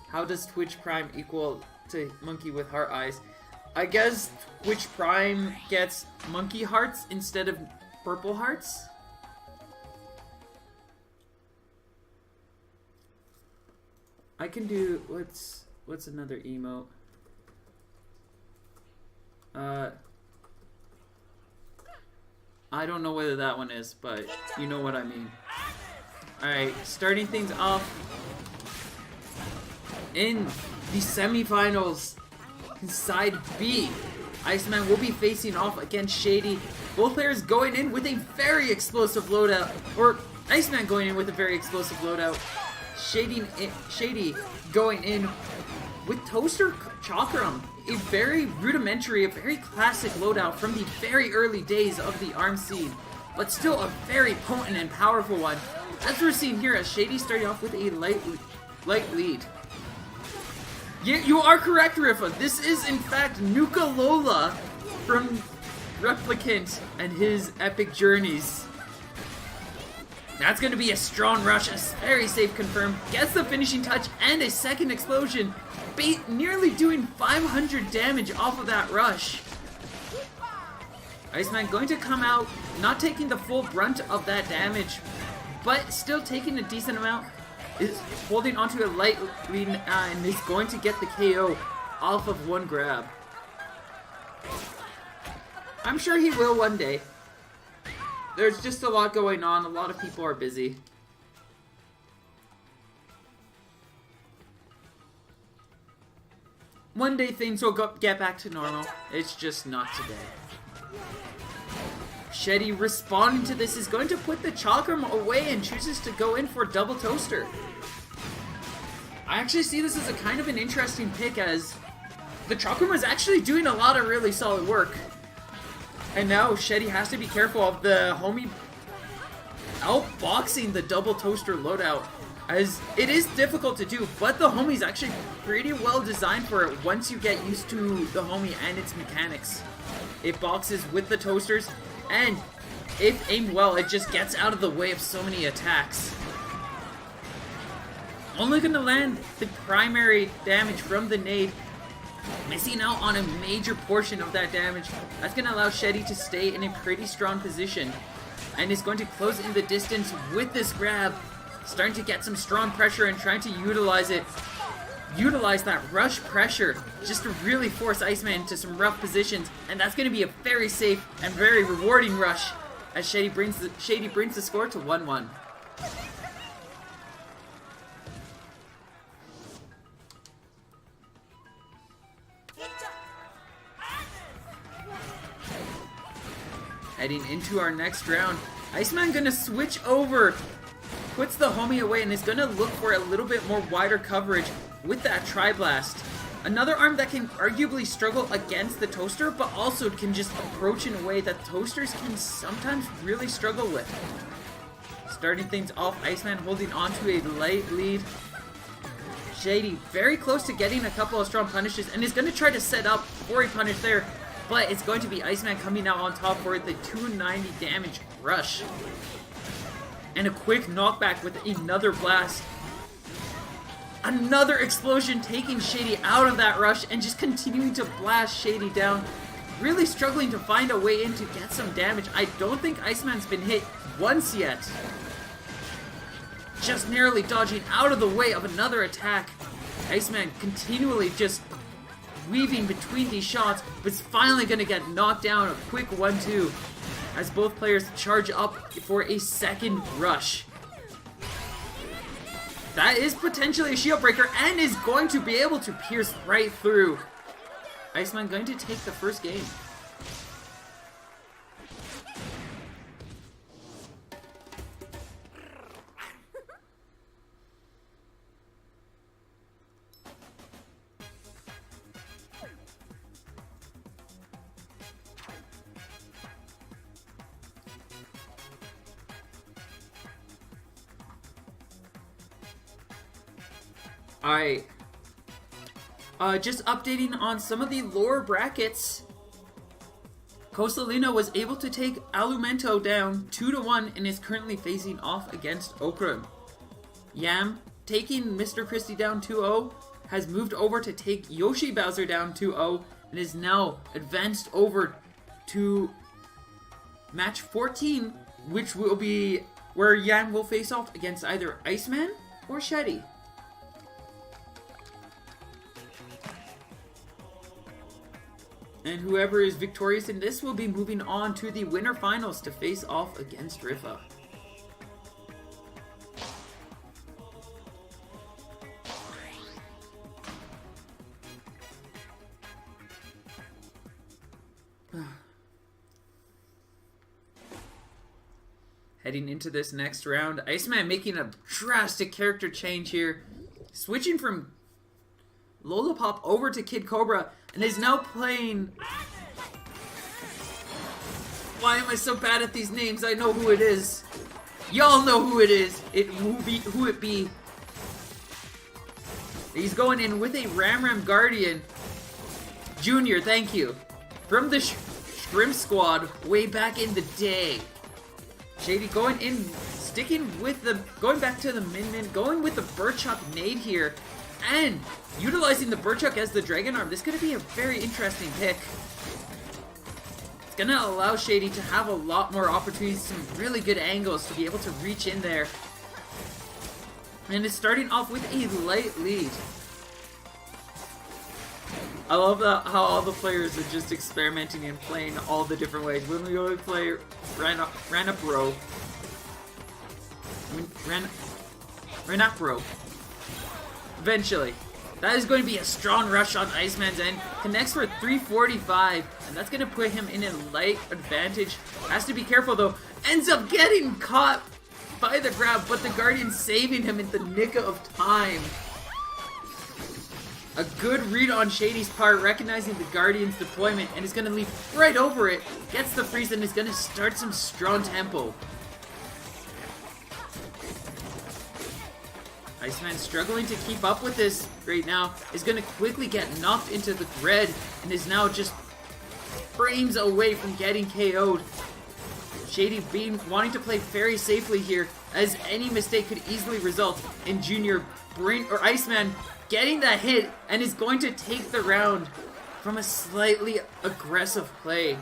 How does Twitch Prime equal to Monkey with Heart Eyes? I guess Twitch Prime gets monkey hearts instead of purple hearts? I can do... What's another emote? I don't know whether that one is, but you know what I mean. Alright, starting things off in the semifinals in Side B. Iceman will be facing off against Shedy. Both players going in with a very explosive loadout, or Iceman going in with a very explosive loadout. Shedy going in with Toaster Chakram, a very rudimentary, a very classic loadout from the very early days of the ARM scene, but still a very potent and powerful one. As we're seeing here, as Shedy starting off with a light lead. You are correct, Rifa. This is in fact Nuka Lola from Replicant and his epic journeys. That's going to be a strong rush, a very safe confirm. Gets the finishing touch and a second explosion. Nearly doing 500 damage off of that rush. Iceman going to come out, not taking the full brunt of that damage, but still taking a decent amount. Is holding onto a light lead and is going to get the KO off of one grab. I'm sure he will one day. There's just a lot going on. A lot of people are busy. One day things will get back to normal. It's just not today. Shedy responding to this is going to put the Chakram away and chooses to go in for double toaster. I actually see this as a kind of an interesting pick, as the Chakram was actually doing a lot of really solid work. And now Shedy has to be careful of the homie outboxing the double toaster loadout, as it is difficult to do, but the homie's actually pretty well designed for it once you get used to the homie and its mechanics. It boxes with the toasters, and if aimed well, it just gets out of the way of so many attacks. Only gonna land the primary damage from the nade, missing out on a major portion of that damage. That's gonna allow Shedy to stay in a pretty strong position, and is going to close in the distance with this grab, starting to get some strong pressure and trying to utilize it. Utilize that rush pressure just to really force Iceman into some rough positions, and that's going to be a very safe and very rewarding rush as Shedy brings the score to 1-1. Heading into our next round, Iceman gonna switch over, puts the homie away, and is gonna look for a little bit more wider coverage with that Tri-Blast. Another arm that can arguably struggle against the Toaster, but also can just approach in a way that Toasters can sometimes really struggle with. Starting things off, Iceman holding on to a light lead. Shedy very close to getting a couple of strong punishes, and is going to try to set up for a punish there, but it's going to be Iceman coming out on top for the 290 damage rush. And a quick knockback with another blast. Another explosion taking Shedy out of that rush and just continuing to blast Shedy down. Really struggling to find a way in to get some damage. I don't think Iceman's been hit once yet. Just narrowly dodging out of the way of another attack. Iceman continually just weaving between these shots, but is finally going to get knocked down. A quick 1-2 as both players charge up for a second rush. That is potentially a shield breaker and is going to be able to pierce right through. Iceman going to take the first game. Alright, just updating on some of the lower brackets. Coastalina was able to take Alumento down 2-1 and is currently facing off against Okra. Yam taking Mr. Christie down 2-0. has moved over to take Yoshi Bowser down 2-0 and is now advanced over to match 14, which will be where Yan will face off against either Iceman or Shedy. And whoever is victorious in this will be moving on to the winter finals to face off against Rifa. Heading into this next round, Iceman making a drastic character change here, switching from Lola Pop over to Kid Cobra, and is now playing... Why am I so bad at these names? I know who it is. Y'all know who it is. Who it be. He's going in with a Ram Guardian. Junior, thank you. From the Shrimp Squad way back in the day. Shedy going in, going back to the Min, going with the Birdchuck nade here, and utilizing the Birdchuck as the Dragon Arm. This is going to be a very interesting pick. It's going to allow Shedy to have a lot more opportunities, some really good angles to be able to reach in there. And it's starting off with a light lead. I love how all the players are just experimenting and playing all the different ways. When we go to play ran up row. Ran up row. Eventually. That is going to be a strong rush on Iceman's end. Connects for 345, and that's going to put him in a light advantage. Has to be careful though. Ends up getting caught by the grab, but the Guardian saving him in the nick of time. A good read on Shedy's part, recognizing the Guardian's deployment, and is going to leap right over it. Gets the freeze and is going to start some strong tempo. Iceman struggling to keep up with this right now. Is going to quickly get knocked into the red and is now just frames away from getting KO'd. Shedy wanting to play very safely here, as any mistake could easily result in Iceman getting that hit, and is going to take the round from a slightly aggressive play.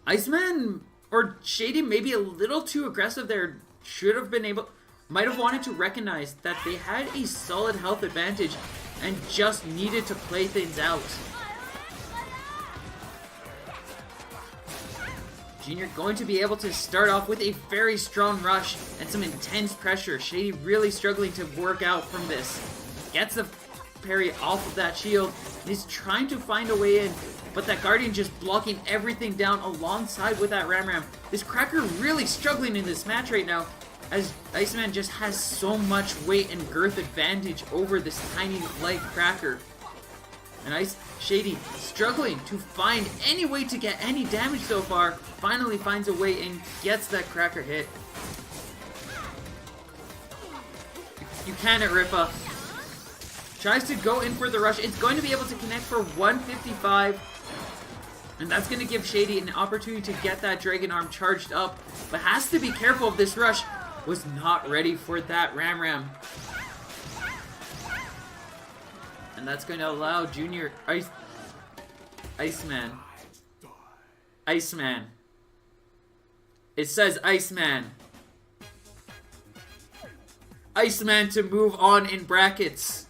Iceman or Shedy maybe a little too aggressive there. Might have wanted to recognize that they had a solid health advantage and just needed to play things out. Junior going to be able to start off with a very strong rush and some intense pressure. Shedy really struggling to work out from this. Gets the parry off of that shield and is trying to find a way in, but that Guardian just blocking everything down alongside with that Ram. This Cracker really struggling in this match right now, as Iceman just has so much weight and girth advantage over this tiny light Cracker. And Shedy struggling to find any way to get any damage so far. Finally finds a way and gets that Cracker hit. You can it, Rifa. Tries to go in for the rush. It's going to be able to connect for 155. And that's going to give Shedy an opportunity to get that Dragon Arm charged up. But has to be careful of this rush. Was not ready for that Ram. And that's going to allow Junior... Iceman. It says Iceman. Iceman to move on in brackets.